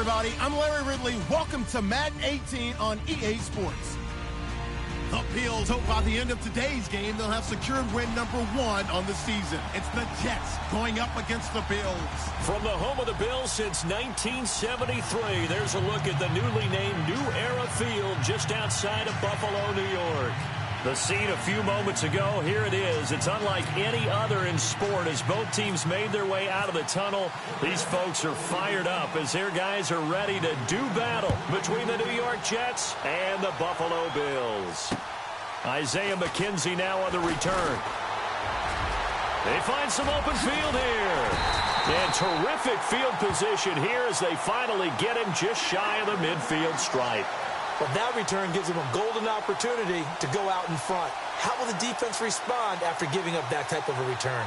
everybody. I'm Larry Ridley. Welcome to Madden 18 on EA Sports. The Bills hope by the end of today's game they'll have secured win number 1 on the season. It's the Jets going up against the Bills. From the home of the Bills since 1973, there's a look at the newly named New Era Field just outside of Buffalo, New York. The scene a few moments ago, here it is. It's unlike any other in sport as both teams made their way out of the tunnel. These folks are fired up as their guys are ready to do battle between the New York Jets and the Buffalo Bills. Isaiah McKenzie now on the return. They find some open field here. And terrific field position here as they finally get him just shy of the midfield stripe. But that return gives them a golden opportunity to go out in front. How will the defense respond after giving up that type of a return?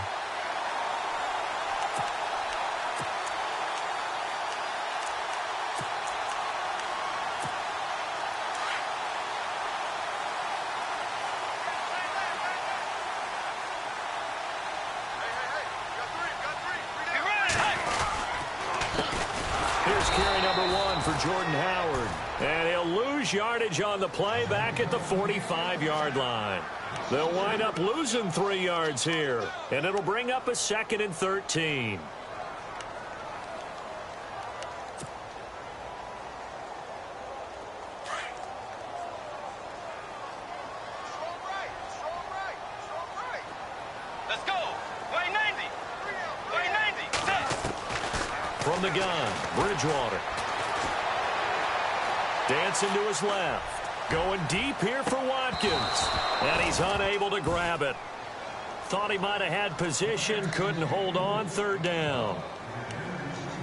Here's carry number 1 for Jordan Howard. And he'll lose yardage on the play back at the 45-yard line. They'll wind up losing 3 yards here. And it'll bring up a 2nd and 13. Let's go. Way 90. Way 90. Set. From the gun, Bridgewater. Dancing to his left. Going deep here for Watkins. And he's unable to grab it. Thought he might have had position. Couldn't hold on. 3rd down.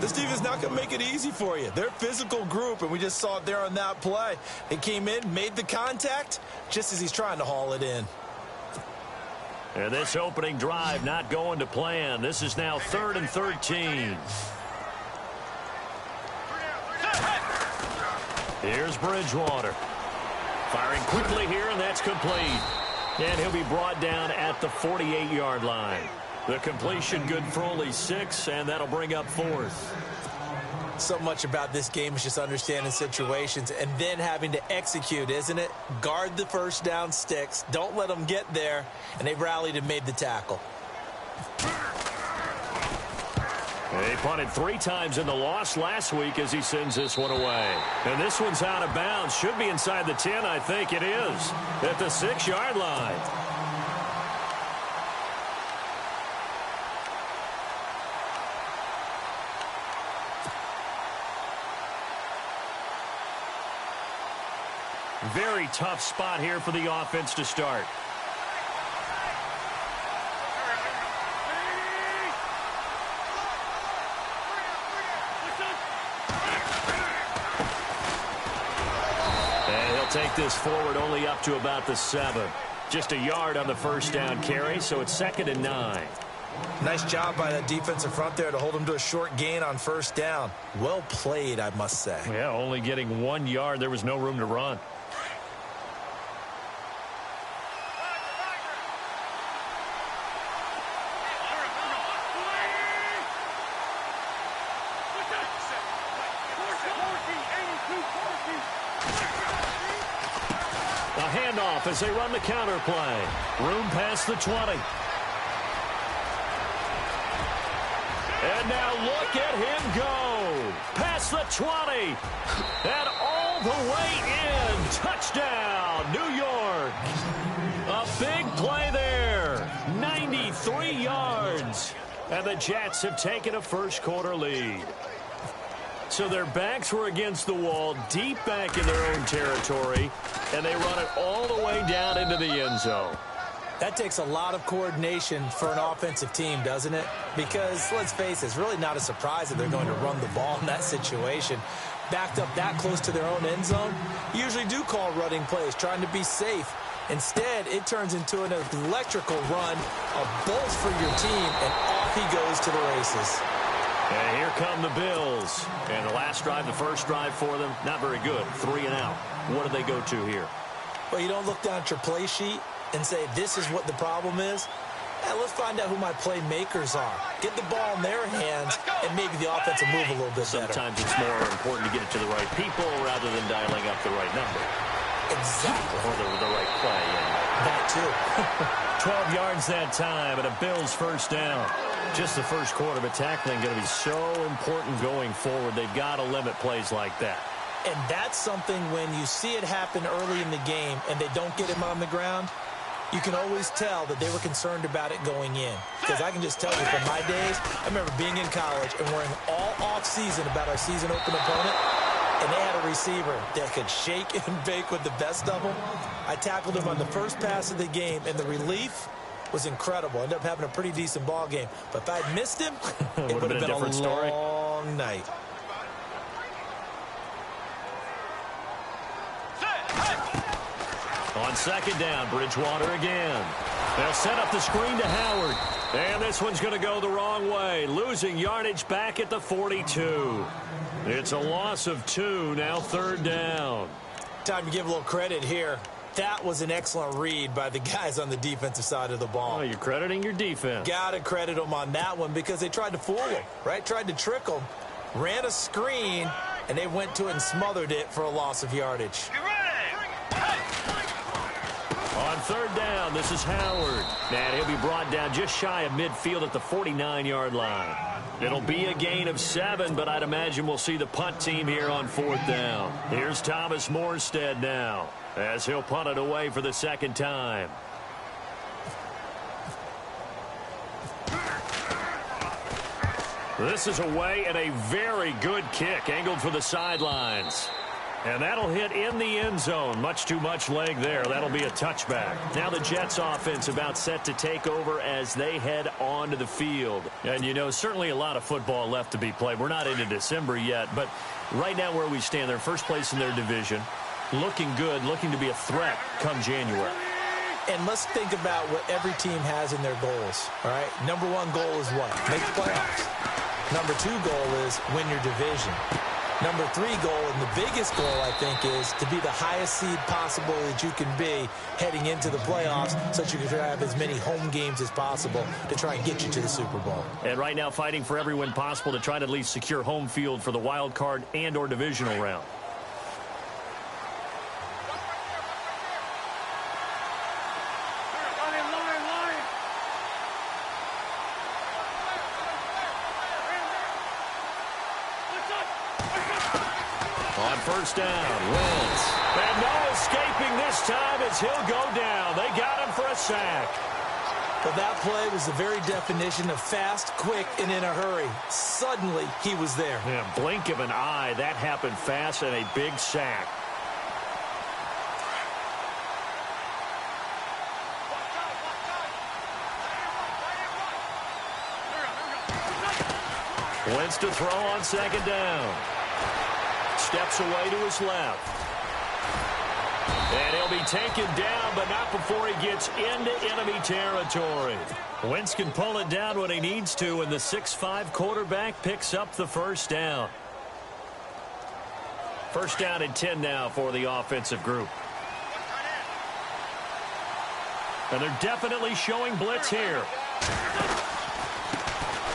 This defense not going to make it easy for you. They're a physical group, and we just saw it there on that play. They came in, made the contact, just as he's trying to haul it in. And this opening drive not going to plan. This is now 3rd and 13. Here's Bridgewater. Firing quickly here, and that's complete. And he'll be brought down at the 48-yard line. The completion good for only 6, and that'll bring up 4th. So much about this game is just understanding situations and then having to execute, isn't it? Guard the first down sticks. Don't let them get there. And they rallied and made the tackle. They punted 3 times in the loss last week as he sends this one away. And this one's out of bounds. Should be inside the 10, I think it is. At the 6-yard line. Very tough spot here for the offense to start. Take this forward only up to about the 7. Just a yard on the first down carry, so it's 2nd and 9. Nice job by that defensive front there to hold him to a short gain on first down. Well played, I must say. Yeah, only getting 1 yard. There was no room to run. Handoff as they run the counter play. Room past the 20. And now look at him go. Past the 20. And all the way in. Touchdown, New York. A big play there. 93 yards. And the Jets have taken a first-quarter lead. So their backs were against the wall, deep back in their own territory, and they run it all the way down into the end zone. That takes a lot of coordination for an offensive team, doesn't it? Because, let's face it, it's really not a surprise that they're going to run the ball in that situation. Backed up that close to their own end zone, you usually do call running plays, trying to be safe. Instead, it turns into an electrical run, a bolt for your team, and off he goes to the races. And here come the Bills. And the last drive, the first drive for them, not very good. 3 and out. What do they go to here? Well, you don't look down at your play sheet and say, this is what the problem is. let's find out who my playmakers are. Get the ball in their hands, and maybe the offense will move a little bit better. Sometimes it's more important to get it to the right people rather than dialing up the right number. Exactly. Or the right play. That too. 12 yards that time, and a Bills first down. Just the first quarter, but tackling going to be so important going forward. They've got to limit plays like that. And that's something when you see it happen early in the game and they don't get him on the ground, you can always tell that they were concerned about it going in. Because I can just tell you from my days, I remember being in college and worrying all off-season about our season-open opponent, and they had a receiver that could shake and bake with the best of them. I tackled him on the first pass of the game, and the relief was incredible. Ended up having a pretty decent ball game. But if I'd missed him, it would have been a long night. On second down, Bridgewater again. They'll set up the screen to Howard. And this one's going to go the wrong way. Losing yardage back at the 42. It's a loss of 2, now third down. Time to give a little credit here. That was an excellent read by the guys on the defensive side of the ball. Oh, you're crediting your defense. Got to credit them on that one because they tried to fool him, right? Tried to trick him. Ran a screen, and they went to it and smothered it for a loss of yardage. On third down, this is Howard. And he'll be brought down just shy of midfield at the 49-yard line. It'll be a gain of 7, but I'd imagine we'll see the punt team here on fourth down. Here's Thomas Morstead now, as he'll punt it away for the second time. This is away and a very good kick, angled for the sidelines. And that'll hit in the end zone. Much too much leg there. That'll be a touchback. Now the Jets offense about set to take over as they head onto the field. And, you know, certainly a lot of football left to be played. We're not into December yet, but right now where we stand, they're first place in their division. Looking good, looking to be a threat come January. And let's think about what every team has in their goals, all right? Number 1 goal is what? Make the playoffs. Number 2 goal is win your division. Number 3 goal, and the biggest goal, I think, is to be the highest seed possible that you can be heading into the playoffs so that you can have as many home games as possible to try and get you to the Super Bowl. And right now fighting for every win possible to try to at least secure home field for the wild card and or divisional round. First down, Wentz. And no escaping this time as he'll go down. They got him for a sack. Well, that play was the very definition of fast, quick, and in a hurry. Suddenly, he was there. Yeah, blink of an eye. That happened fast and a big sack. Wentz to throw on second down. Steps away to his left. And he'll be taken down, but not before he gets into enemy territory. Wentz can pull it down when he needs to, and the 6'5" quarterback picks up the first down. First down and 10 now for the offensive group. And they're definitely showing blitz here.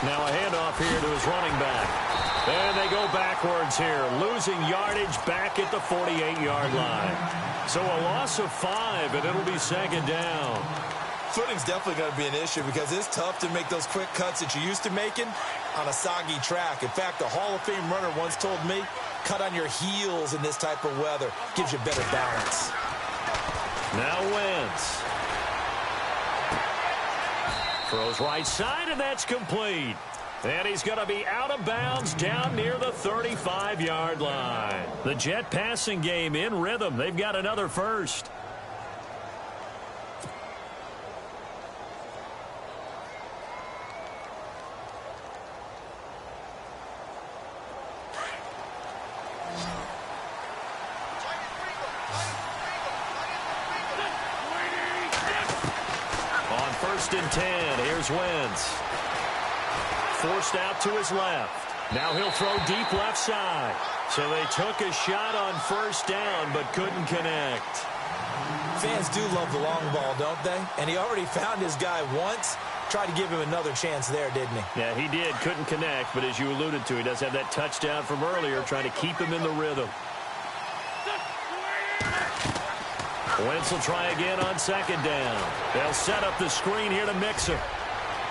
Now a handoff here to his running back. And they go backwards here, losing yardage back at the 48-yard line. So a loss of 5, and it'll be second down. Footing's definitely going to be an issue because it's tough to make those quick cuts that you're used to making on a soggy track. In fact, a Hall of Fame runner once told me, cut on your heels in this type of weather. Gives you better balance. Now Wentz. Throws right side, and that's complete. And he's going to be out of bounds down near the 35-yard line. The Jet passing game in rhythm. They've got another first. On first and 10, here's Wentz. Forced out to his left. Now he'll throw deep left side. So they took a shot on first down but couldn't connect. Fans do love the long ball, don't they? And he already found his guy once. tried to give him another chance there, didn't he? Yeah, he did. Couldn't connect, but as you alluded to, he does have that touchdown from earlier, trying to keep him in the rhythm. Wentz will try again on second down. They'll set up the screen here to Mixon.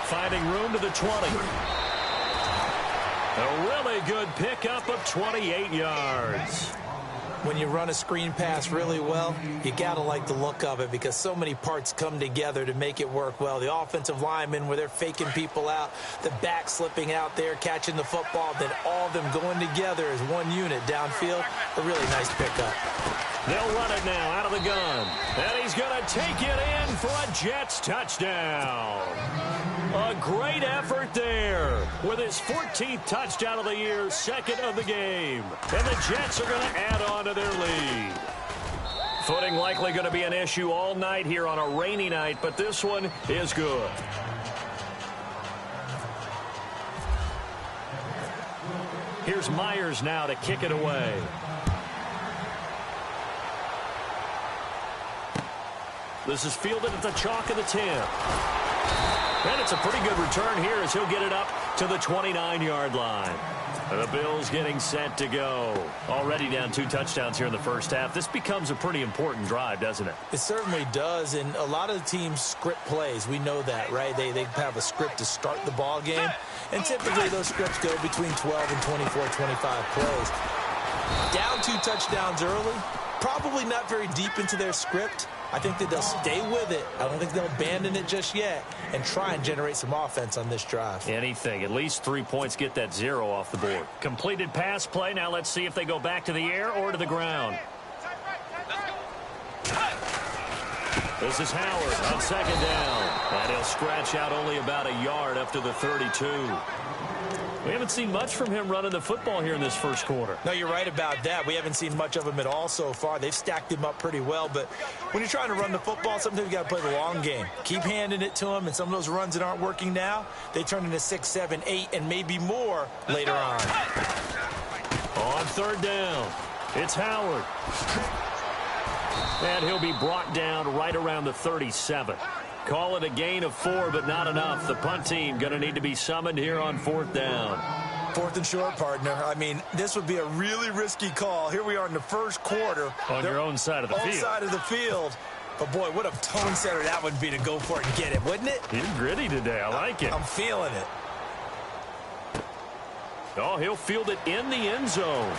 Finding room to the 20. A really good pickup of 28 yards. When you run a screen pass really well, you got to like the look of it because so many parts come together to make it work well. The offensive linemen, where they're faking people out, the back slipping out there, catching the football, then all of them going together as one unit downfield. A really nice pickup. They'll run it now out of the gun. And he's going to take it in for a Jets touchdown. A great effort there with his 14th touchdown of the year, second of the game. And the Jets are going to add on to their lead. Footing likely going to be an issue all night here on a rainy night, but this one is good. Here's Myers now to kick it away. This is fielded at the chalk of the 10. And it's a pretty good return here as he'll get it up to the 29-yard line. The Bills getting set to go. Already down 2 touchdowns here in the first half. This becomes a pretty important drive, doesn't it? It certainly does, and a lot of the teams script plays. We know that, right? They have a script to start the ball game, and typically those scripts go between 12 and 24, 25 plays. Down 2 touchdowns early, probably not very deep into their script. I think that they'll stay with it. I don't think they'll abandon it just yet and try and generate some offense on this drive. Anything. At least 3 points, get that 0 off the board. Completed pass play. Now let's see if they go back to the air or to the ground. This is Howard on second down. And he'll scratch out only about a yard up to the 32. We haven't seen much from him running the football here in this first quarter. No, you're right about that. We haven't seen much of him at all so far. They've stacked him up pretty well, but when you're trying to run the football, sometimes you got to play the long game. Keep handing it to him, and some of those runs that aren't working now, they turn into 6, 7, 8, and maybe more later on. On third down, it's Howard. And he'll be brought down right around the 37. Call it a gain of 4, but not enough. The punt team going to need to be summoned here on 4th down. 4th and short, partner. I mean, this would be a really risky call. Here we are in the first quarter. On your own side of the field. Own side of the field. But, boy, what a tone setter that would be to go for it and get it, wouldn't it? You're gritty today. I like it. I'm feeling it. Oh, he'll field it in the end zone.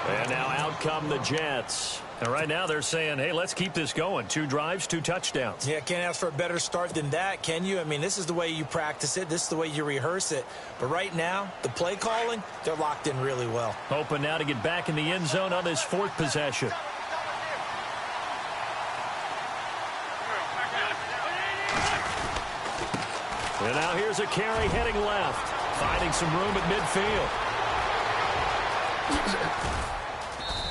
And now out come the Jets. And right now they're saying, hey, let's keep this going. 2 drives, 2 touchdowns. Yeah, can't ask for a better start than that, can you? I mean, this is the way you practice it. This is the way you rehearse it. But right now, the play calling, they're locked in really well. Hoping now to get back in the end zone on this 4th possession. And now here's a carry heading left. Finding some room at midfield.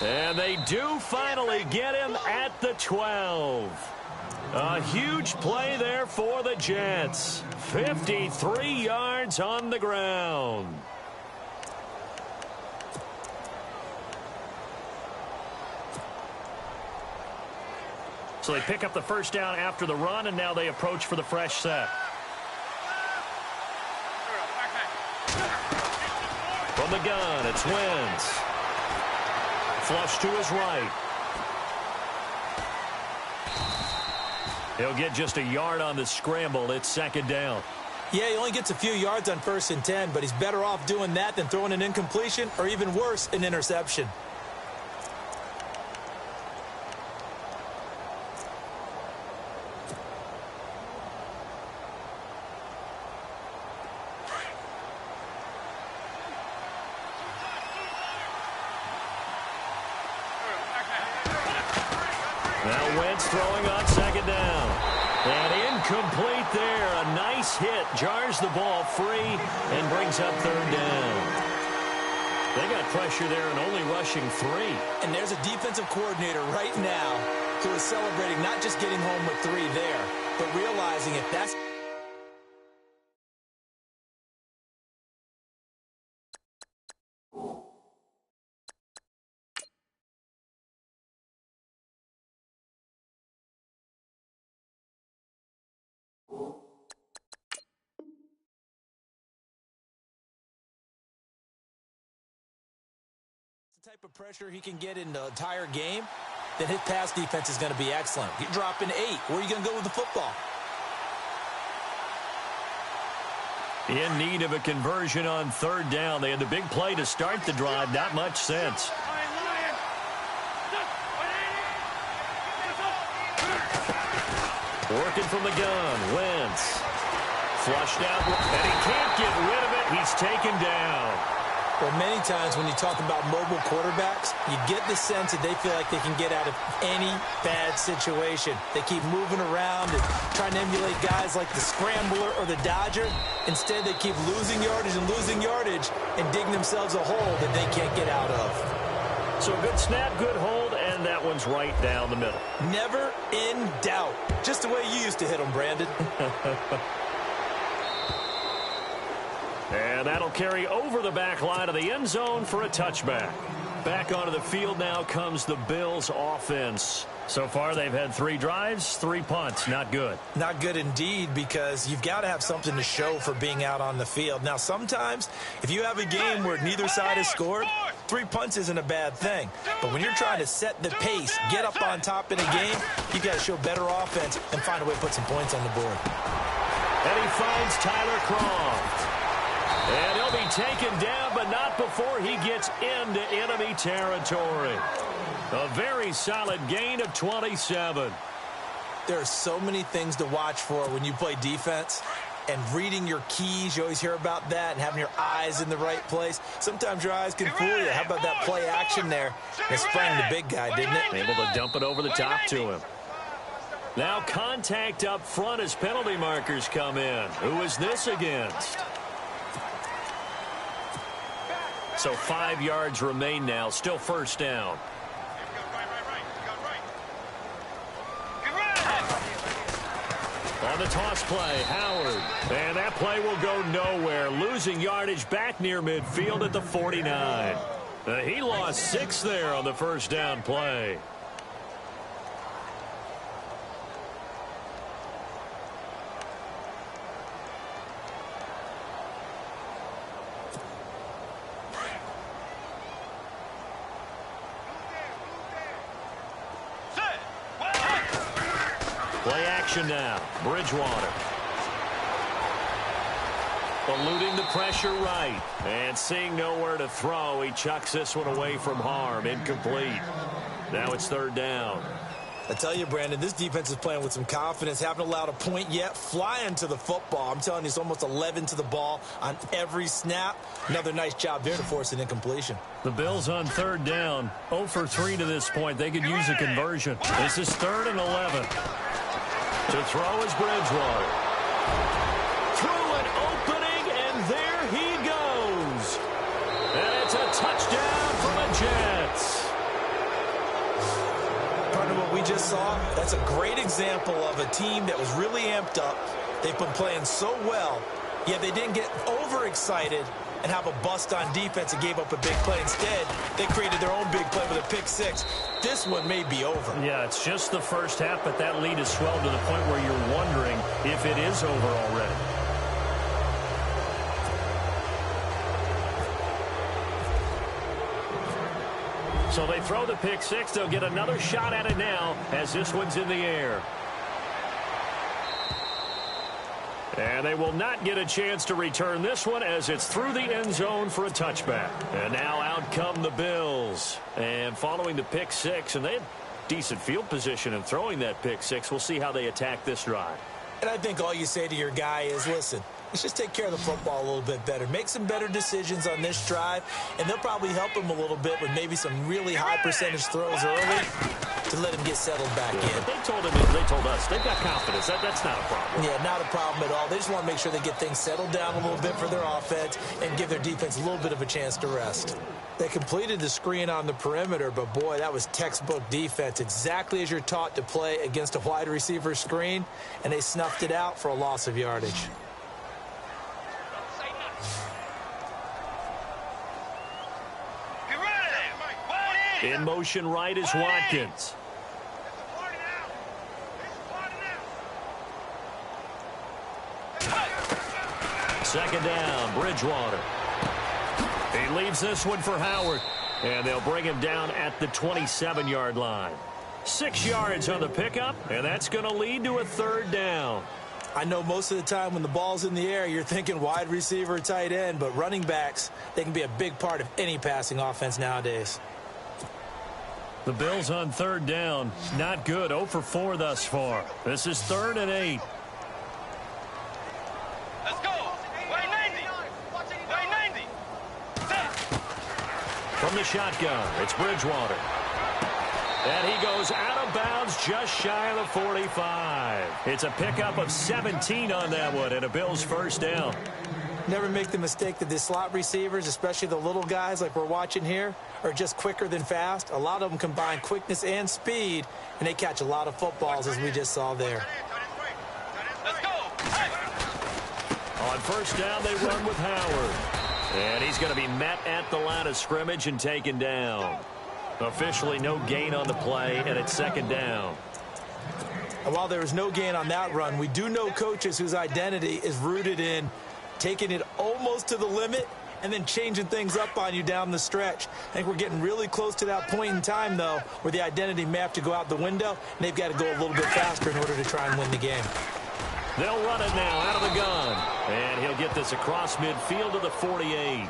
And they do finally get him at the 12. A huge play there for the Jets. 53 yards on the ground. So they pick up the first down after the run, and now they approach for the fresh set. From the gun, it's Wentz. Flush to his right. He'll get just a yard on the scramble. It's second down. Yeah, he only gets a few yards on 1st and 10, but he's better off doing that than throwing an incompletion or even worse, an interception. Now Wentz throwing on second down. And incomplete there. A nice hit. Jars the ball free and brings up third down. They got pressure there and only rushing 3. And there's a defensive coordinator right now who is celebrating not just getting home with 3 there, but realizing if that's The type of pressure he can get in the entire game, then his pass defense is going to be excellent. You're dropping 8. Where are you going to go with the football? In need of a conversion on third down. They had the big play to start the drive. Not much sense. Working from the gun. Wentz. Flushed out. And he can't get rid of it. He's taken down. Well, many times when you talk about mobile quarterbacks, you get the sense that they feel like they can get out of any bad situation. They keep moving around and trying to emulate guys like the scrambler or the dodger. Instead, they keep losing yardage and digging themselves a hole that they can't get out of. So good snap, good hold, and that one's right down the middle. Never in doubt. Just the way you used to hit them, Brandon. And that'll carry over the back line of the end zone for a touchback. Back onto the field now comes the Bills offense. So far, they've had 3 drives, 3 punts. Not good. Not good indeed, because you've got to have something to show for being out on the field. Now, sometimes, if you have a game where neither side has scored, 3 punts isn't a bad thing. But when you're trying to set the pace, get up on top in a game, you've got to show better offense and find a way to put some points on the board. And he finds Tyler Kroft. And he'll be taken down, but not before he gets into enemy territory. A very solid gain of 27. There are so many things to watch for when you play defense. And reading your keys, you always hear about that, and having your eyes in the right place. Sometimes your eyes can fool you. How about that play action there? It sprang the big guy, didn't it? Able to dump it over the top to him. Now contact up front as penalty markers come in. Who is this against? So 5 yards remain now. Still first down. On the toss play, Howard. And that play will go nowhere. Losing yardage back near midfield at the 49. He lost 6 there on the first down play. Play action now. Bridgewater. Eluding the pressure right. And seeing nowhere to throw, he chucks this one away from harm. Incomplete. Now it's third down. I tell you, Brandon, this defense is playing with some confidence. Haven't allowed a point yet. Flying to the football. I'm telling you, it's almost 11 to the ball on every snap. Another nice job there to force an incompletion. The Bills on third down. 0 for 3 to this point. They could use a conversion. This is 3rd and 11. To throw is Bridgewater. Through an opening, and there he goes. And it's a touchdown for the Jets. Part of what we just saw, that's a great example of a team that was really amped up. They've been playing so well, yet they didn't get overexcited and have a bust on defense and gave up a big play. Instead, they created their own big play with a pick 6. This one may be over. Yeah, it's just the first half, but that lead has swelled to the point where you're wondering if it is over already. So they throw the pick 6. They'll get another shot at it now as this one's in the air. And they will not get a chance to return this one as it's through the end zone for a touchback. And now out come the Bills. And following the pick 6, and they had decent field position in throwing that pick 6. We'll see how they attack this drive. And I think all you say to your guy is, listen, let's just take care of the football a little bit better. Make some better decisions on this drive, and they'll probably help him a little bit with maybe some really high percentage throws early to let him get settled back in. They told us they've got confidence. That's not a problem. Yeah, not a problem at all. They just want to make sure they get things settled down a little bit for their offense and give their defense a little bit of a chance to rest. They completed the screen on the perimeter, but boy, that was textbook defense. Exactly as you're taught to play against a wide receiver screen, and they snuffed it out for a loss of yardage. In motion right is Watkins. second down, Bridgewater. He leaves this one for Howard. And they'll bring him down at the 27-yard line. 6 yards on the pickup, and that's going to lead to a third down. I know most of the time when the ball's in the air, you're thinking wide receiver, tight end, but running backs, they can be a big part of any passing offense nowadays. The Bills on third down. Not good. 0 for 4 thus far. This is 3rd and 8. Let's go. Way 90. Way 90. Set. From the shotgun, it's Bridgewater. And he goes out of bounds just shy of the 45. It's a pickup of 17 on that one and a Bills first down. Never make the mistake that the slot receivers, especially the little guys like we're watching here, are just quicker than fast. A lot of them combine quickness and speed, and they catch a lot of footballs, as we just saw there. Let's go. Hey. On first down, they run with Howard. And he's going to be met at the line of scrimmage and taken down. Officially no gain on the play, and it's second down. And while there was no gain on that run, we do know coaches whose identity is rooted in taking it almost to the limit and then changing things up on you down the stretch. I think we're getting really close to that point in time, though, where the identity may have to go out the window, and they've got to go a little bit faster in order to try and win the game. They'll run it now out of the gun. And he'll get this across midfield to the 48.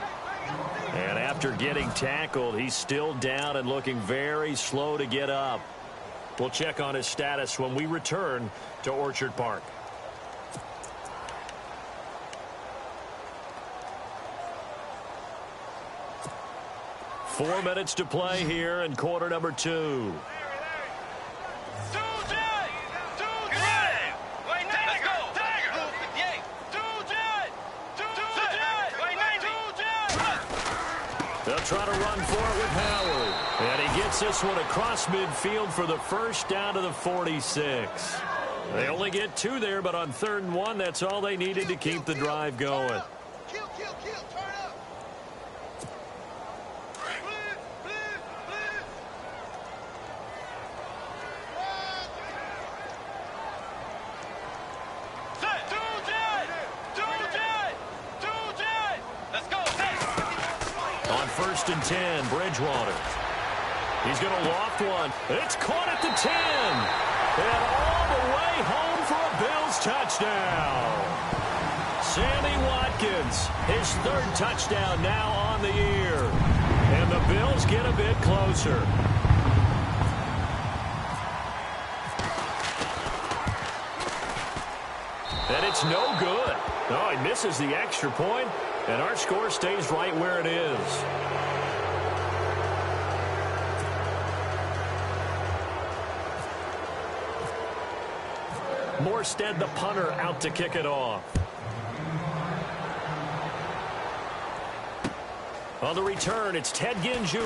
And after getting tackled, he's still down and looking very slow to get up. We'll check on his status when we return to Orchard Park. Four minutes to play here in quarter number 2. They'll try to run for it with Howard. And he gets this one across midfield for the first down to the 46. They only get 2 there, but on 3rd and 1, that's all they needed to keep the drive going. Kill, turn up. Let's go. On 1st and 10, Bridgewater. He's going to loft one. It's caught at the 10. And all the way home for a Bills touchdown. Sammy Watkins, his 3rd touchdown now on the year. And the Bills get a bit closer. And it's no good. Oh, he misses the extra point, and our score stays right where it is. Morstead, the punter, out to kick it off. On the return, it's Ted Ginn Jr.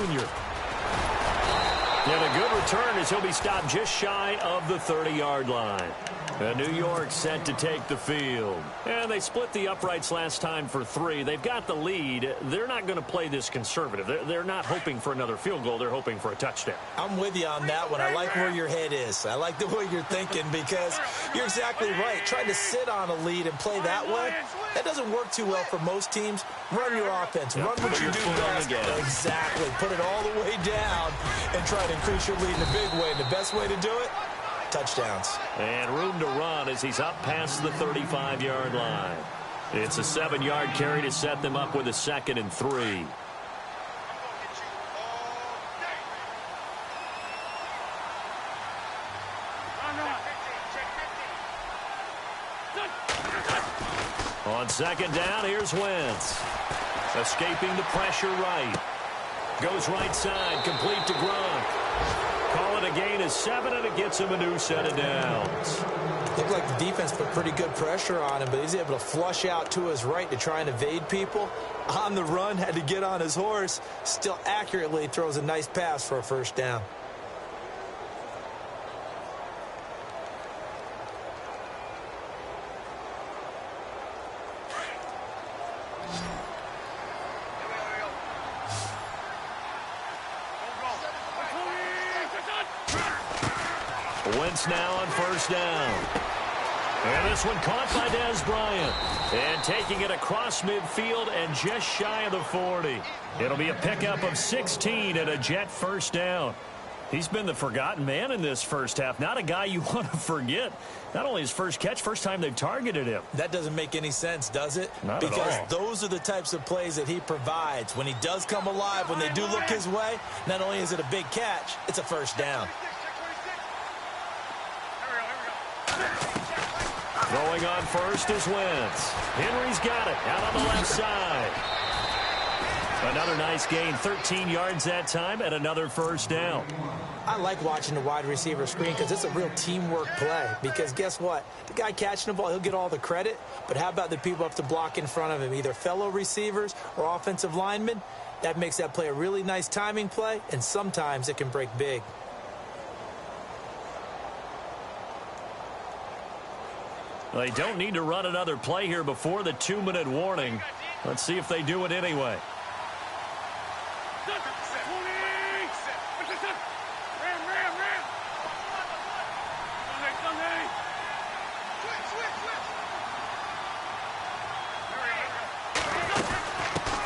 And a good return as he'll be stopped just shy of the 30-yard line. And New York set to take the field. And they split the uprights last time for 3. They've got the lead. They're not going to play this conservative. They're not hoping for another field goal. They're hoping for a touchdown. I'm with you on that one. I like where your head is. I like the way you're thinking because you're exactly right. Trying to sit on a lead and play that way, that doesn't work too well for most teams. Run your offense. Run what you do best. Exactly. Put it all the way down and try to increase your lead in a big way. And the best way to do it, touchdowns. And room to run as he's up past the 35-yard line. It's a 7-yard carry to set them up with a 2nd and 3. On 2nd down, here's Wentz. Escaping the pressure right. Goes right side, complete to Gronk. Call it a gain of 7, and it gets him a new set of downs. Looked like the defense put pretty good pressure on him, but he's able to flush out to his right to try and evade people. On the run, had to get on his horse. Still accurately throws a nice pass for a first down. Wentz now on first down. And this one caught by Dez Bryant. And taking it across midfield and just shy of the 40. It'll be a pickup of 16 and a Jet first down. He's been the forgotten man in this first half. Not a guy you want to forget. Not only his first catch, first time they've targeted him. That doesn't make any sense, does it? Not at all. Because those are the types of plays that he provides. When he does come alive, when they do look his way, not only is it a big catch, it's a first down. Throwing on first is Wentz. Henry's got it out on the left side. Another nice gain, 13 yards that time, and another first down. I like watching the wide receiver screen because it's a real teamwork play. Because guess what? The guy catching the ball, he'll get all the credit. But how about the people up to block in front of him, either fellow receivers or offensive linemen? That makes that play a really nice timing play, and sometimes it can break big. They don't need to run another play here before the 2-minute warning. Let's see if they do it anyway.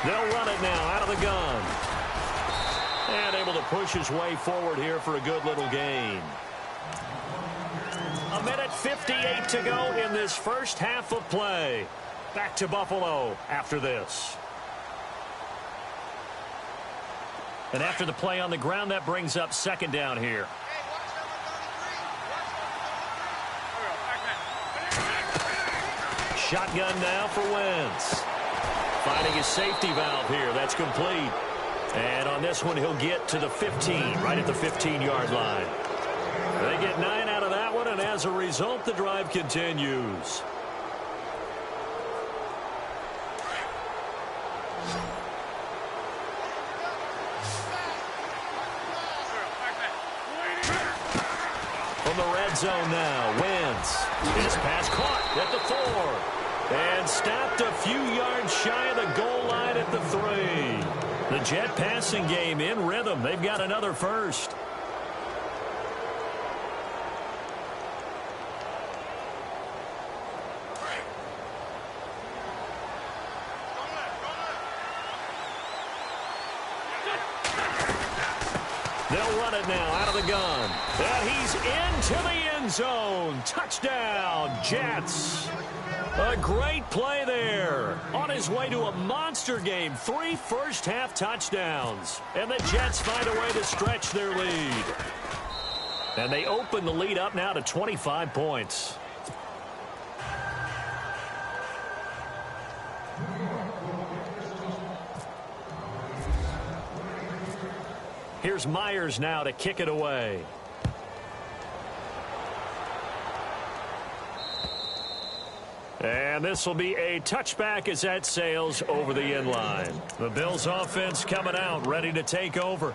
They'll run it now out of the gun. And able to push his way forward here for a good little gain. 1:58 to go in this first half of play. Back to Buffalo after this. And after the play on the ground, that brings up second down here. Shotgun now for Wentz. Finding his safety valve here. That's complete. And on this one, he'll get to the 15, right at the 15-yard line. They get 9 out of that one, and as a result, the drive continues. From the red zone now, Wentz. His pass caught at the 4. And stopped a few yards shy of the goal line at the 3. The Jet passing game in rhythm. They've got another first. They'll run it now out of the gun. And he's into the end zone. Touchdown, Jets. A great play there. On his way to a monster game. 3 first-half touchdowns. And the Jets find a way to stretch their lead. And they open the lead up now to 25 points. Here's Myers now to kick it away. And this will be a touchback as that sails over the end line. The Bills offense coming out, ready to take over.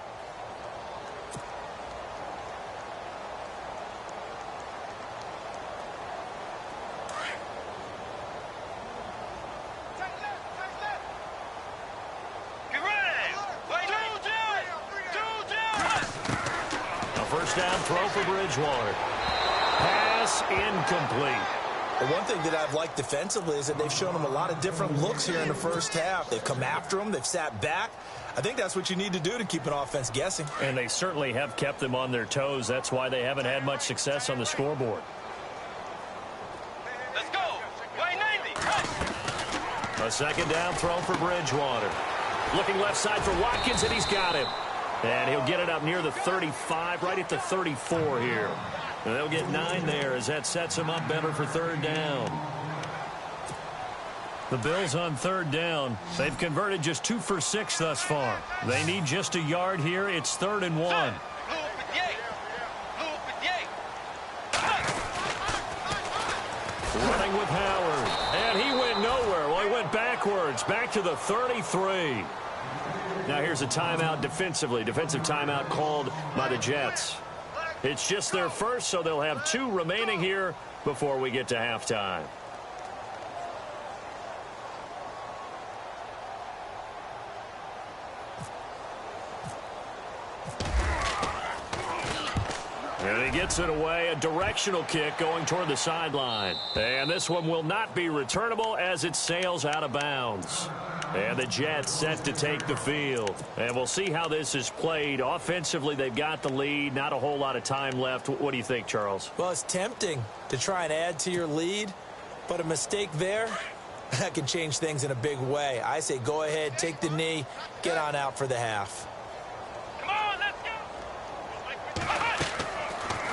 A first down throw for Bridgewater. Pass incomplete. The one thing that I've liked defensively is that they've shown them a lot of different looks here in the first half. They've come after them. They've sat back. I think that's what you need to do to keep an offense guessing. And they certainly have kept them on their toes. That's why they haven't had much success on the scoreboard. Let's go. Way 90. A second down throw for Bridgewater. Looking left side for Watkins, and he's got him. And he'll get it up near the 35, right at the 34 here. And they'll get 9 there as that sets them up better for third down. The Bills on third down. They've converted just 2 for 6 thus far. They need just a yard here. It's 3rd and 1. Running with Howard. And he went nowhere. Well, he went backwards. Back to the 33. Now here's a timeout defensively. Defensive timeout called by the Jets. It's just their first, so they'll have 2 remaining here before we get to halftime. And He gets it away, a directional kick going toward the sideline. And this one will not be returnable as it sails out of bounds. And the Jets set to take the field. And we'll see how this is played. Offensively, they've got the lead. Not a whole lot of time left. What do you think, Charles? Well, it's tempting to try and add to your lead, but a mistake there, that can change things in a big way. I say go ahead, take the knee, get on out for the half. Come on, let's go.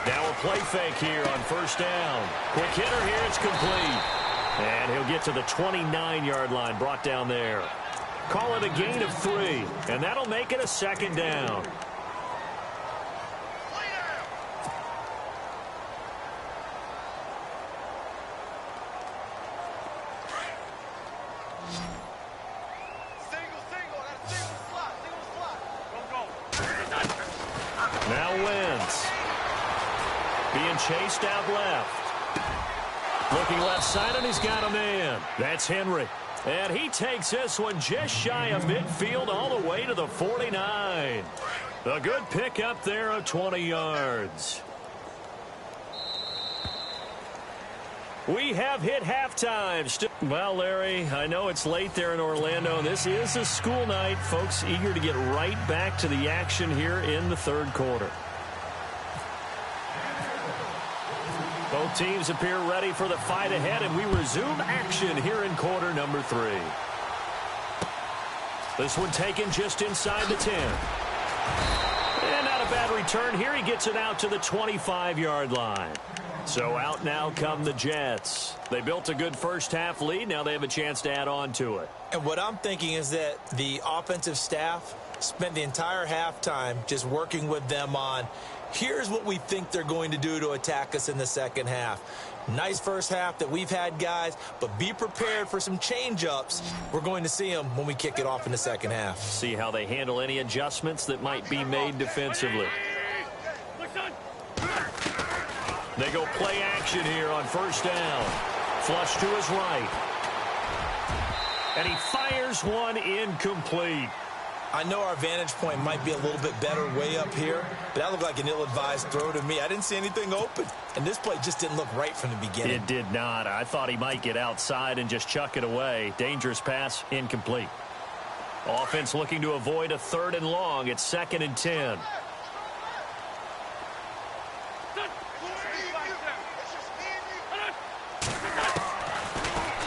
Now a play fake here on first down. Quick hitter here, it's complete. And he'll get to the 29-yard line, brought down there. Call it a gain of 3, and that'll make it a second down. Now Wentz. Being chased out left. Looking left side, and he's got a man. That's Henry. And he takes this one just shy of midfield all the way to the 49. A good pick up there of 20 yards. We have hit halftime. Well, Larry, I know it's late there in Orlando. This is a school night. Folks eager to get right back to the action here in the third quarter. Both teams appear ready for the fight ahead, and we resume action here in quarter number 3. This one taken just inside the 10. And not a bad return here. He gets it out to the 25-yard line. So out now come the Jets. They built a good first-half lead. Now they have a chance to add on to it. And what I'm thinking is that the offensive staff spent the entire halftime just working with them on, here's what we think they're going to do to attack us in the second half. Nice first half that we've had, guys, but be prepared for some change-ups. We're going to see them when we kick it off in the second half. See how they handle any adjustments that might be made defensively. They go play action here on first down. Flush to his right. And he fires one incomplete. I know our vantage point might be a little bit better way up here, but that looked like an ill-advised throw to me. I didn't see anything open, and this play just didn't look right from the beginning. It did not. I thought he might get outside and just chuck it away. Dangerous pass, incomplete. Offense looking to avoid a 3rd and long. It's 2nd and 10.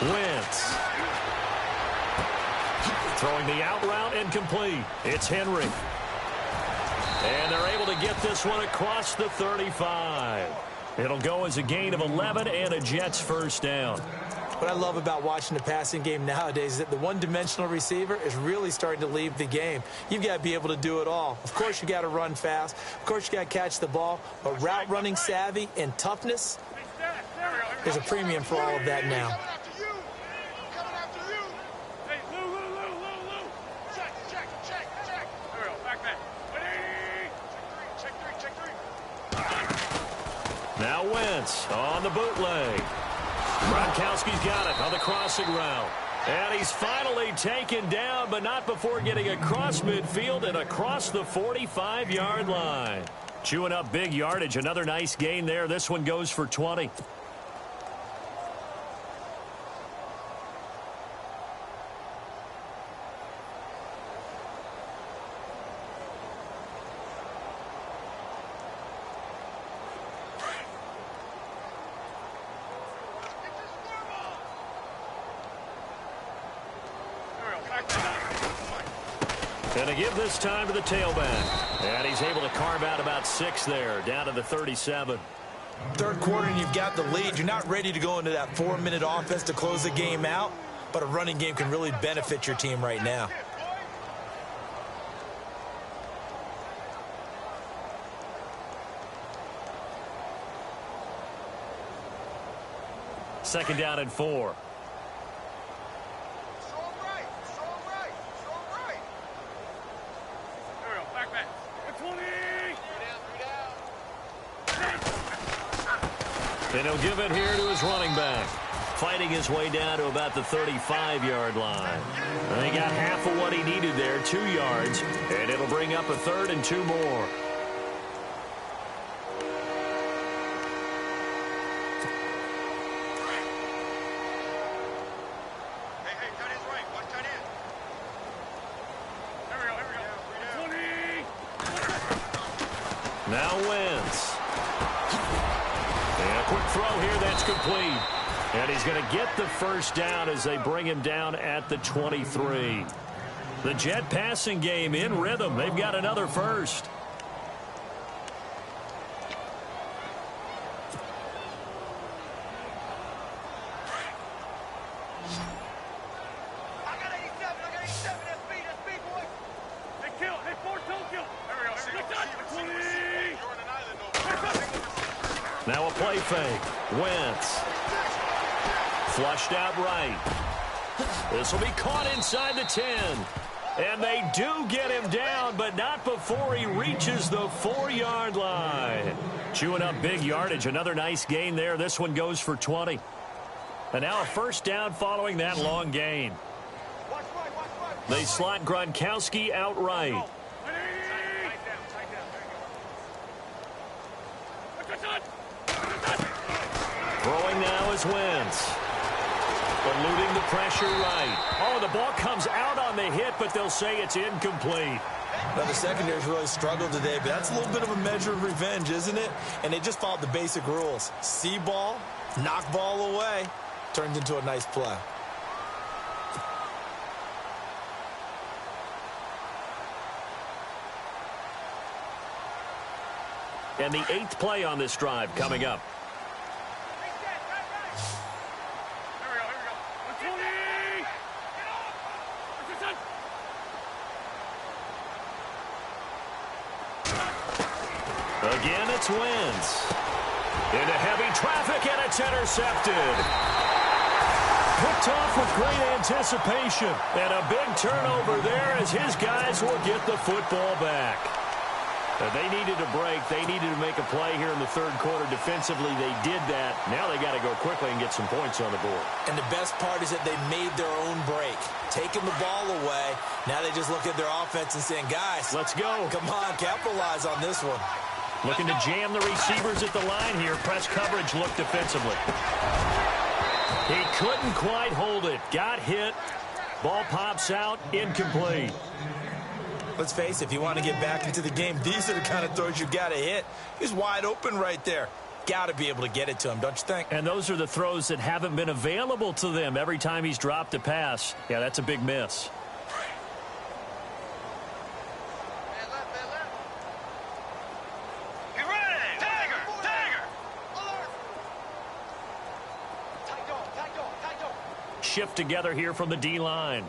Wentz. Throwing the out route incomplete. It's Henry. And they're able to get this one across the 35. It'll go as a gain of 11 and a Jets first down. What I love about watching the passing game nowadays is that the one-dimensional receiver is really starting to leave the game. You've got to be able to do it all. Of course, you got to run fast. Of course, you got to catch the ball. But route running savvy and toughness, there's a premium for all of that now. Now Wentz on the bootleg. Gronkowski's got it on the crossing route. And he's finally taken down, but not before getting across midfield and across the 45-yard line. Chewing up big yardage. Another nice gain there. This one goes for 20. And to give this time to the tailback. And he's able to carve out about 6 there, down to the 37. Third quarter, and you've got the lead. You're not ready to go into that 4-minute offense to close the game out, but a running game can really benefit your team right now. Second down and 4. And he'll give it here to his running back. Fighting his way down to about the 35-yard line. And he got half of what he needed there, 2 yards. And it'll bring up a 3rd and 2 more. Tight end's right. Watch tight end. Here we go. Now Wentz. And a quick throw here that's complete. And he's going to get the first down as they bring him down at the 23. The Jet passing game in rhythm. They've got another first. I got 87, that's speed, boys. Hey, kill, hey, forward, don't kill. Here we go. You're on an island over. Now a play fake. Wentz. Flushed out right. This will be caught inside the 10. And they do get him down, but not before he reaches the 4-yard line. Chewing up big yardage. Another nice gain there. This one goes for 20. And now a first down following that long gain. They slot Gronkowski out right. Throwing now is Wentz. Eluding the pressure right. Oh, the ball comes out on the hit, but they'll say it's incomplete. Now, the secondary's really struggled today, but that's a little bit of a measure of revenge, isn't it? And they just followed the basic rules. See ball, knock ball away. Turns into a nice play. And the 8th play on this drive coming up. Again, it's Wentz. Into heavy traffic, and it's intercepted. Picked off with great anticipation. And a big turnover there as his guys will get the football back. They needed a break. They needed to make a play here in the third quarter. Defensively, they did that. Now they got to go quickly and get some points on the board. And the best part is that they made their own break. Taking the ball away. Now they just look at their offense and saying, guys, let's go. Come on, capitalize on this one. Looking to jam the receivers at the line here. Press coverage look defensively. He couldn't quite hold it. Got hit. Ball pops out. Incomplete. Let's face it, if you want to get back into the game, these are the kind of throws you got to hit. He's wide open right there. Got to be able to get it to him, don't you think? And those are the throws that haven't been available to them every time he's dropped a pass. Yeah, that's a big miss. Shift together here from the D-line.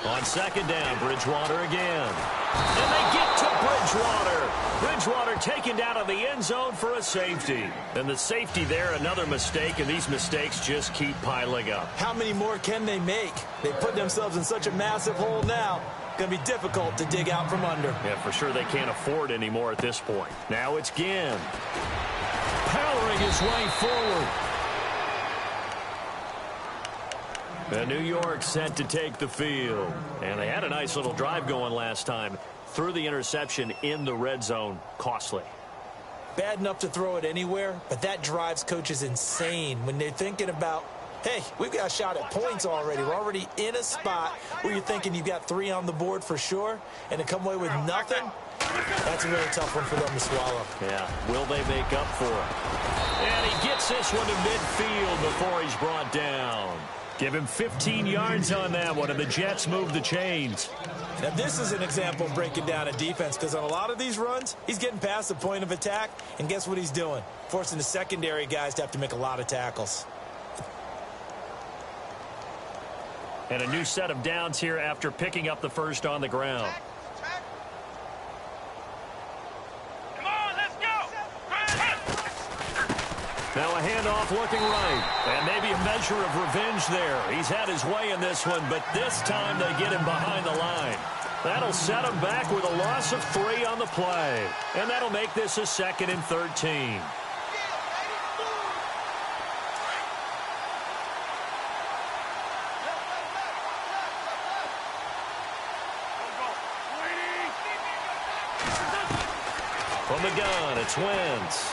On second down, Bridgewater again. And they get to Bridgewater. Bridgewater taken down on the end zone for a safety. And the safety there, another mistake, and these mistakes just keep piling up. How many more can they make? They put themselves in such a massive hole now. Going to be difficult to dig out from under. Yeah, for sure they can't afford anymore at this point. Now it's Ginn. Powering his way forward. And New York set to take the field. And they had a nice little drive going last time. Threw the interception in the red zone. Costly. Bad enough to throw it anywhere, but that drives coaches insane when they're thinking about, hey, we've got a shot at points already. We're already in a spot where you're thinking you've got 3 on the board for sure, and to come away with nothing, that's a really tough one for them to swallow. Yeah, will they make up for it? And he gets this one to midfield before he's brought down. Give him 15 yards on that one, and the Jets move the chains. Now, this is an example of breaking down a defense, because on a lot of these runs, he's getting past the point of attack, and guess what he's doing? Forcing the secondary guys to have to make a lot of tackles. And a new set of downs here after picking up the first on the ground. Come on, let's go. Now a handoff looking right. And maybe a measure of revenge there. He's had his way in this one, but this time they get him behind the line. That'll set him back with a loss of 3 on the play. And that'll make this a 2nd and 13. From the gun, it's Wentz.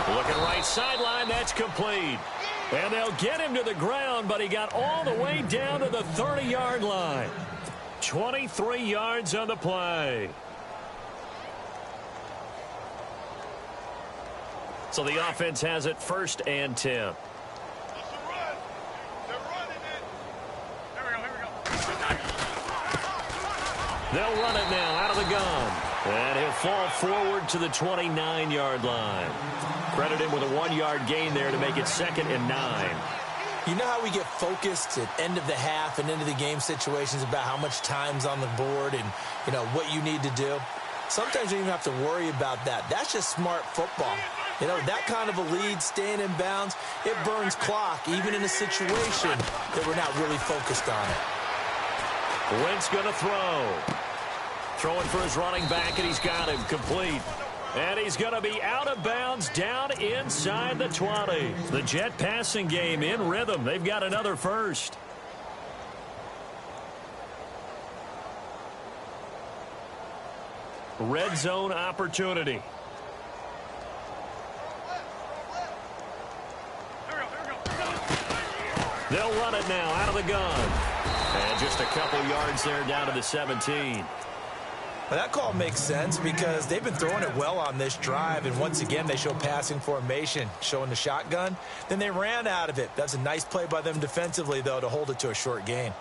Looking right sideline, that's complete. And they'll get him to the ground, but he got all the way down to the 30-yard line. 23 yards on the play. So the offense has it 1st and 10. They'll run it now out of the gun. And he'll fall forward to the 29-yard line. Credit him with a 1-yard gain there to make it 2nd and 9. You know how we get focused at end of the half and into the game situations about how much time's on the board and, you know, what you need to do? Sometimes you don't even have to worry about that. That's just smart football. You know, that kind of a lead, staying in bounds, it burns clock, even in a situation that we're not really focused on it. Wentz going to throw. Throwing for his running back, and he's got him complete. And he's going to be out of bounds down inside the 20. The Jet passing game in rhythm. They've got another first. Red zone opportunity. They'll run it now out of the gun. And just a couple yards there down to the 17. Well, that call makes sense because they've been throwing it well on this drive, and once again they show passing formation, showing the shotgun. Then they ran out of it. That's a nice play by them defensively, though, to hold it to a short gain.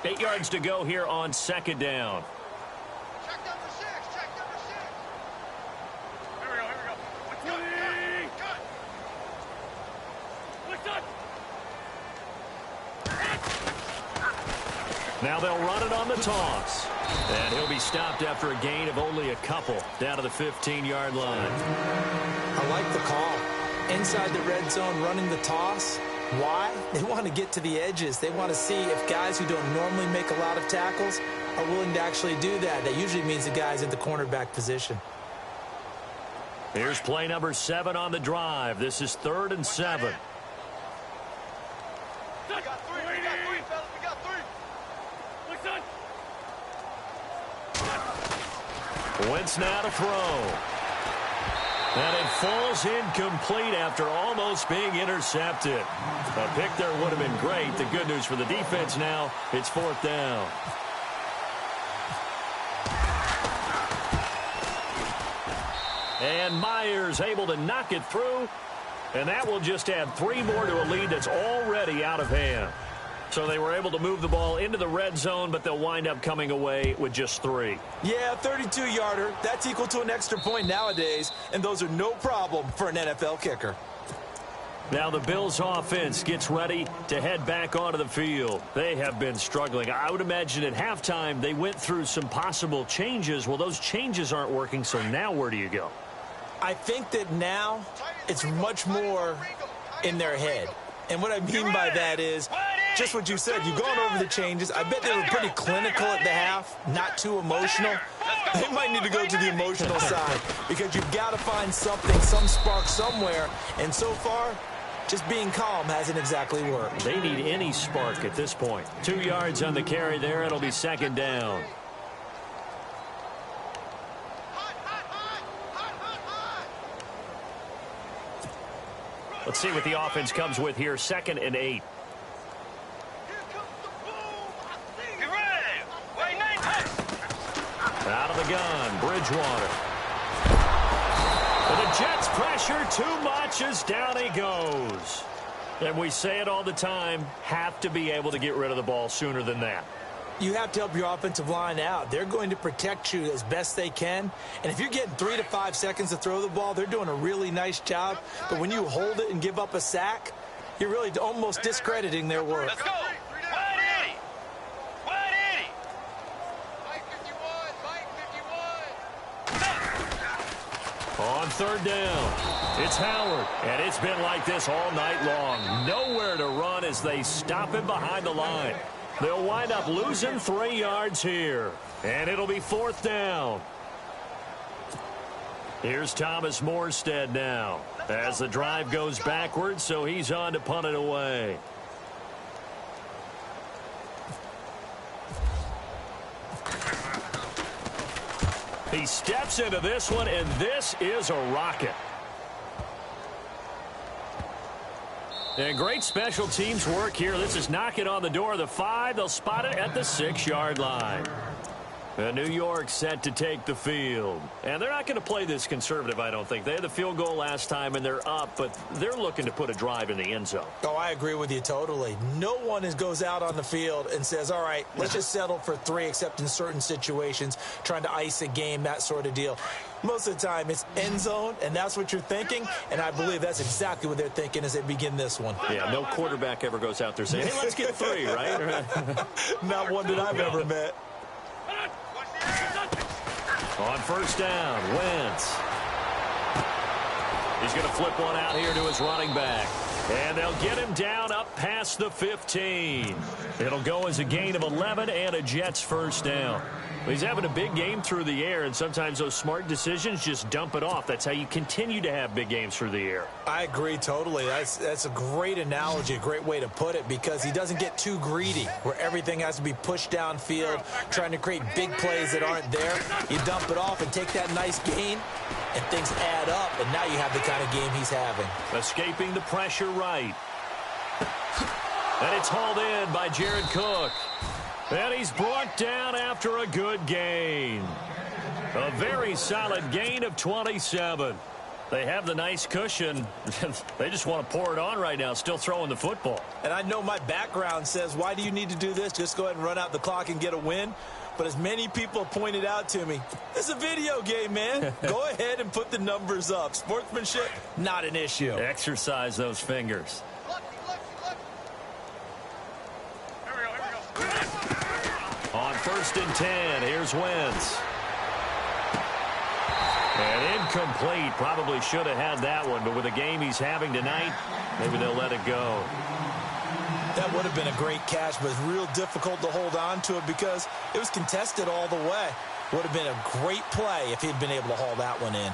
Eight yards to go here on 2nd down. Check number 6. Check number 6. Here we go. Here we go. What's good? Cut. What's up? Now they'll run it on the toss. And he'll be stopped after a gain of only a couple down to the 15-yard line. I like the call. Inside the red zone, running the toss. Why? They want to get to the edges. They want to see if guys who don't normally make a lot of tackles are willing to actually do that. That usually means the guy's at the cornerback position. Here's play number 7 on the drive. This is 3rd and 7. We got 3. We got 3, fellas. We got 3. Wentz now to throw. And it falls incomplete after almost being intercepted. A pick there would have been great. The good news for the defense now, it's 4th down. And Myers able to knock it through. And that will just add 3 more to a lead that's already out of hand. So they were able to move the ball into the red zone, but they'll wind up coming away with just 3. Yeah, 32-yarder. That's equal to an extra point nowadays, and those are no problem for an NFL kicker. Now the Bills offense gets ready to head back onto the field. They have been struggling. I would imagine at halftime they went through some possible changes. Well, those changes aren't working, so now where do you go? I think that now it's much more in their head. And what I mean by that is just what you said. You've gone over the changes. I bet they were pretty clinical at the half, not too emotional. They might need to go to the emotional side because you've got to find something, some spark somewhere. And so far, just being calm hasn't exactly worked. They need any spark at this point. 2 yards on the carry there. It'll be 2nd down. Let's see what the offense comes with here. 2nd and 8. Get ready. Wait, 9. Out of the gun, Bridgewater. And the Jets pressure too much as down he goes. And we say it all the time, have to be able to get rid of the ball sooner than that. You have to help your offensive line out. They're going to protect you as best they can. And if you're getting 3 to 5 seconds to throw the ball, they're doing a really nice job. But when you hold it and give up a sack, you're really almost discrediting their work. Let's go. 180. 180. Mike 51. Mike 51. On 3rd down, it's Howard. And it's been like this all night long. Nowhere to run as they stop him behind the line. They'll wind up losing 3 yards here. And it'll be 4th down. Here's Thomas Morstead now as the drive goes backwards, so he's on to punt it away. He steps into this one, and this is a rocket. And great special teams work here. This is knocking on the door of the 5. They'll spot it at the 6-yard line. And New York set to take the field. And they're not going to play this conservative, I don't think. They had the field goal last time, and they're up, but they're looking to put a drive in the end zone. Oh, I agree with you totally. No one goes out on the field and says, all right, let's just settle for 3, except in certain situations, trying to ice a game, that sort of deal. Most of the time, it's end zone, and that's what you're thinking, and I believe that's exactly what they're thinking as they begin this one. Yeah, no quarterback ever goes out there saying, hey, let's get 3, right? Not one that I've ever met. On first down, Wentz. He's going to flip one out here to his running back. And they'll get him down up past the 15. It'll go as a gain of 11 and a Jets first down. He's having a big game through the air, and sometimes those smart decisions just dump it off. That's how you continue to have big games through the air. I agree totally. That's a great analogy, a great way to put it, because he doesn't get too greedy where everything has to be pushed downfield, trying to create big plays that aren't there. You dump it off and take that nice gain, and things add up, and now you have the kind of game he's having. Escaping the pressure right. And it's hauled in by Jared Cook. And he's brought down after a good gain. A very solid gain of 27. They have the nice cushion. They just want to pour it on right now, still throwing the football. And I know my background says, why do you need to do this? Just go ahead and run out the clock and get a win. But as many people pointed out to me, it's a video game, man. Go ahead and put the numbers up. Sportsmanship, not an issue. Exercise those fingers. On first and 10, here's Wentz. And incomplete. Probably should have had that one, but with the game he's having tonight, maybe they'll let it go. That would have been a great catch, but it's real difficult to hold on to it because it was contested all the way. Would have been a great play if he'd been able to haul that one in.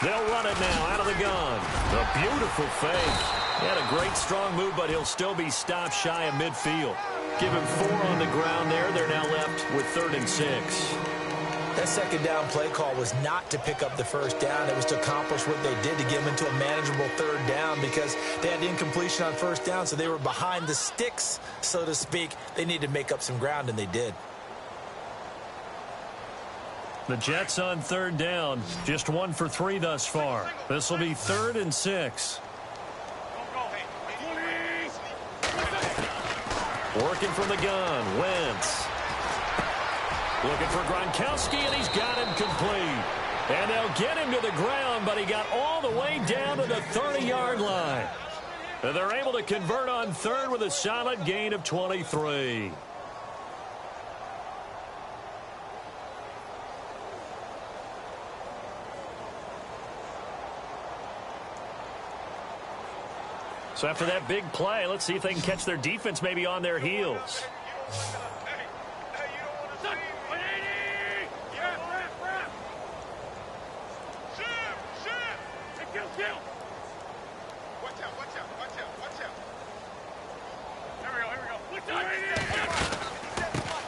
They'll run it now out of the gun. A beautiful fake. He had a great strong move, but he'll still be stopped shy of midfield. Give him 4 on the ground there. They're now left with 3rd and 6. That second down play call was not to pick up the first down. It was to accomplish what they did, to get them into a manageable 3rd down because they had incompletion on first down, so they were behind the sticks, so to speak. They needed to make up some ground, and they did. The Jets on 3rd down, just 1 for 3 thus far. This will be 3rd and 6. Working from the gun, Wentz. Looking for Gronkowski, and he's got him complete. And they'll get him to the ground, but he got all the way down to the 30-yard line. And they're able to convert on 3rd with a solid gain of 23. So after that big play, let's see if they can catch their defense maybe on their heels.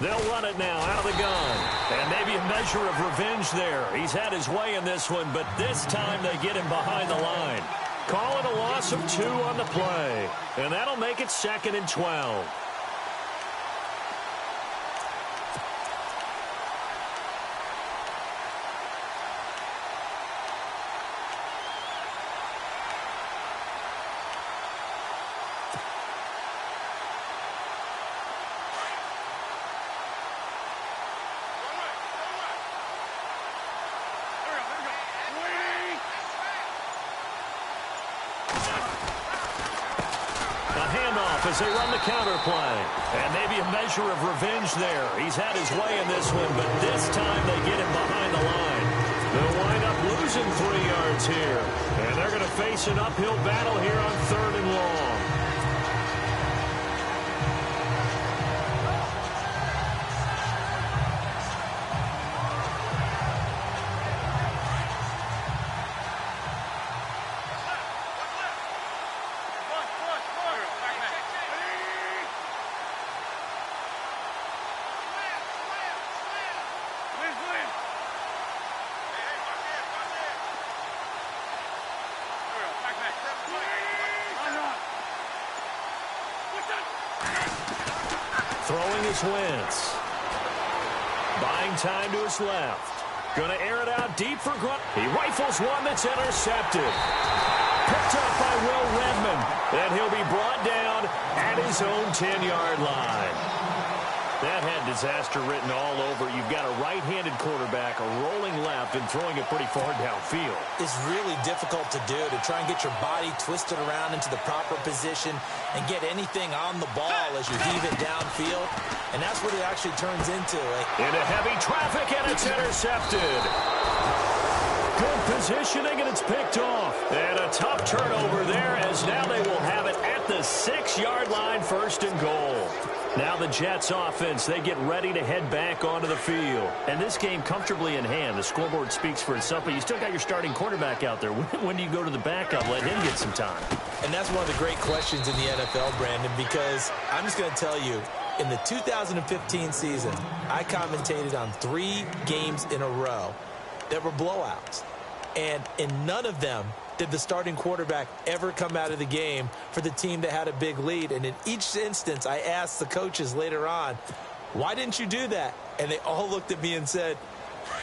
They'll run it now out of the gun. And maybe a measure of revenge there. He's had his way in this one, but this time they get him behind the line. Call it a loss of 2 on the play. And that'll make it 2nd and 12. As they run the counter play. And maybe a measure of revenge there. He's had his way in this one, but this time they get him behind the line. They'll wind up losing 3 yards here. And they're going to face an uphill battle here on 3rd and long. Throwing is Wentz. Buying time to his left. Going to air it out deep for Grunt. He rifles one that's intercepted. Picked up by Will Redmond. And he'll be brought down at his own 10-yard line. That had disaster written all over. You've got a right-handed quarterback, a rolling left, and throwing it pretty far downfield. It's really difficult to do, to try and get your body twisted around into the proper position and get anything on the ball as you heave it downfield. And that's what it actually turns into. Into heavy traffic, and it's intercepted. Good positioning, and it's picked off. And a tough turnover there, as now they will have it at the 6-yard line, 1st and goal. Now the Jets offense, they get ready to head back onto the field. And this game comfortably in hand. The scoreboard speaks for itself, but you still got your starting quarterback out there. When do you go to the backup, let him get some time? And that's one of the great questions in the NFL, Brandon, because I'm just going to tell you, in the 2015 season, I commentated on 3 games in a row that were blowouts. And in none of them did the starting quarterback ever come out of the game for the team that had a big lead. And in each instance, I asked the coaches later on, why didn't you do that? And they all looked at me and said,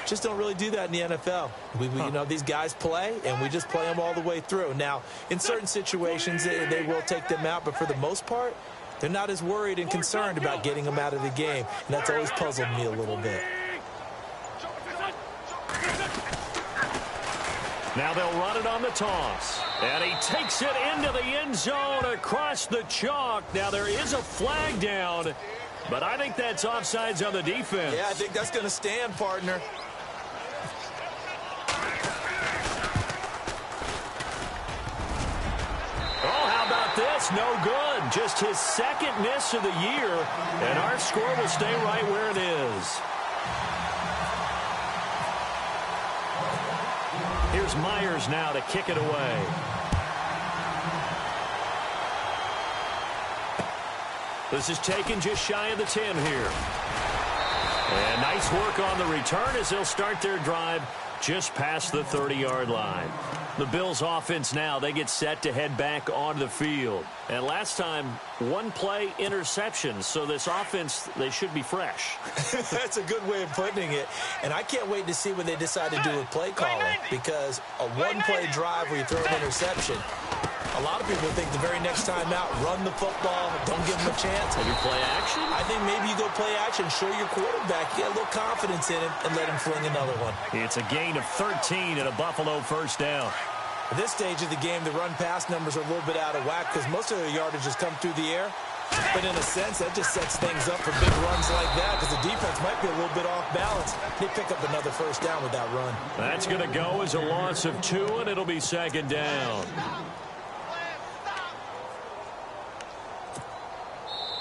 just don't really do that in the NFL. You know, these guys play, and we just play them all the way through. Now, in certain situations, they will take them out, but for the most part, they're not as worried and concerned about getting them out of the game. And that's always puzzled me a little bit. Now they'll run it on the toss. And he takes it into the end zone across the chalk. Now there is a flag down, but I think that's offsides on the defense. Yeah, I think that's going to stand, partner. Oh, how about this? No good. Just his 2nd miss of the year, and our score will stay right where it is. Here's Myers now to kick it away. This is taken just shy of the 10 here. And nice work on the return as they'll start their drive just past the 30-yard line. The Bills offense now, they get set to head back onto the field. And last time, 1 play interception. So this offense, they should be fresh. That's a good way of putting it. And I can't wait to see what they decide to do with play calling. Because a 1-play drive where you throw an interception, a lot of people think the very next time out, run the football, don't give them a chance. Maybe play action? I think maybe you go play action, show your quarterback, get a little confidence in him, and let him fling another one. It's a gain of 13 and a Buffalo 1st down. At this stage of the game, the run-pass numbers are a little bit out of whack because most of the yardage has come through the air. But in a sense, that just sets things up for big runs like that because the defense might be a little bit off balance. They pick up another 1st down with that run. That's going to go as a loss of 2, and it'll be 2nd down.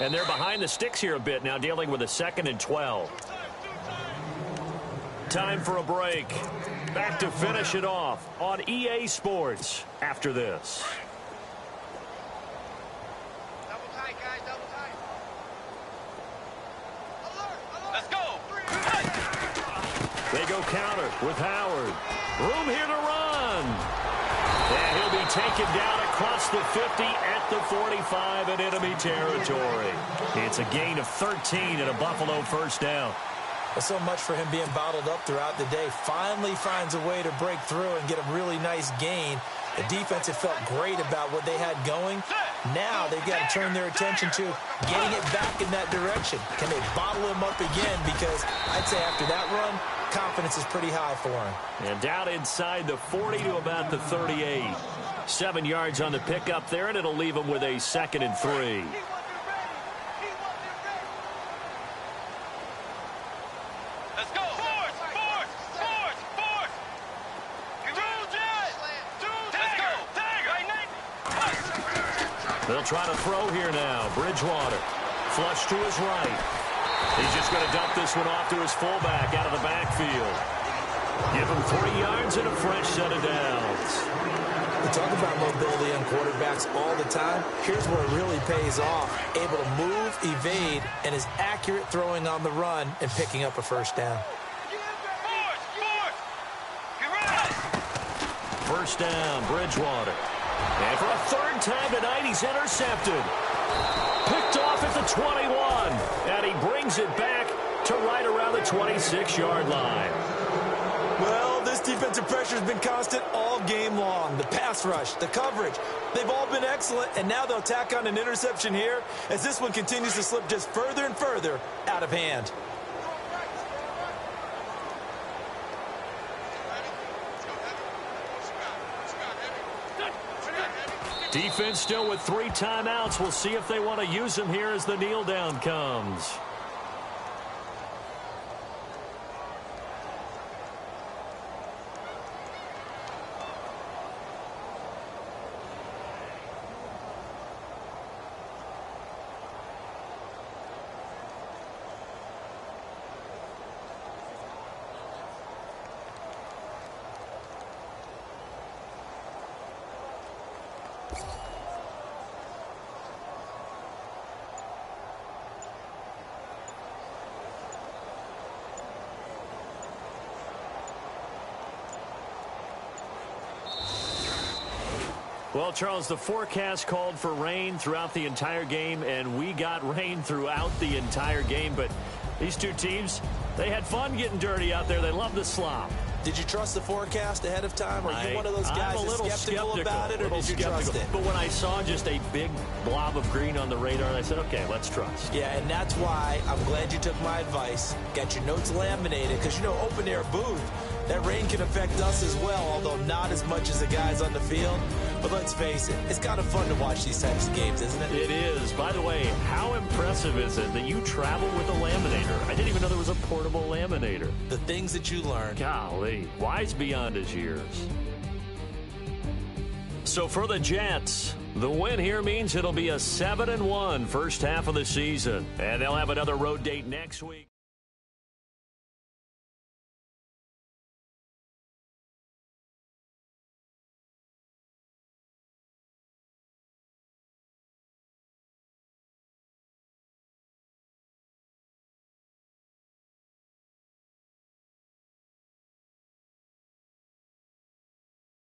And they're behind the sticks here a bit now, dealing with a 2nd and 12. Time for a break. Back to finish it off on EA Sports after this. Double tight, guys, double tight. Alert, alert. Let's go. They go counter with Howard. Room here to run. And he'll be taken down across the 50 at the 45 in enemy territory. It's a gain of 13 and a Buffalo 1st down. There's so much for him being bottled up throughout the day. Finally finds a way to break through and get a really nice gain. The defense had felt great about what they had going. Now they've got to turn their attention to getting it back in that direction. Can they bottle him up again? Because I'd say after that run, confidence is pretty high for him. And down inside the 40 to about the 38. 7 yards on the pickup there, and it'll leave him with a 2nd and 3. They'll try to throw here now. Bridgewater. Flush to his right. He's just going to dump this one off to his fullback out of the backfield. Give him 3 yards and a fresh set of downs. We talk about mobility on quarterbacks all the time. Here's where it really pays off. Able to move, evade, and is accurate throwing on the run and picking up a first down. First down, Bridgewater. And for a third time tonight, he's intercepted. Picked off at the 21. And he brings it back to right around the 26-yard line. Well, this defensive pressure has been constant all game long. The pass rush, the coverage, they've all been excellent, and now they'll tack on an interception here as this one continues to slip just further and further out of hand. Defense still with 3 timeouts. We'll see if they want to use them here as the kneel down comes. Well, Charles, the forecast called for rain throughout the entire game, and we got rain throughout the entire game. But these two teams, they had fun getting dirty out there. They love the slop. Did you trust the forecast ahead of time? Are you one of those guys that's skeptical about it, or did you trust it? But when I saw just a big blob of green on the radar, I said, okay, let's trust. Yeah, and that's why I'm glad you took my advice. Got your notes laminated, because, you know, open-air booth, that rain can affect us as well, although not as much as the guys on the field. But let's face it, it's kind of fun to watch these types of games, isn't it? It is. By the way, how impressive is it that you travel with a laminator? I didn't even know there was a portable laminator. The things that you learn. Golly, wise beyond his years. So for the Jets, the win here means it'll be a 7-1 first half of the season. And they'll have another road date next week.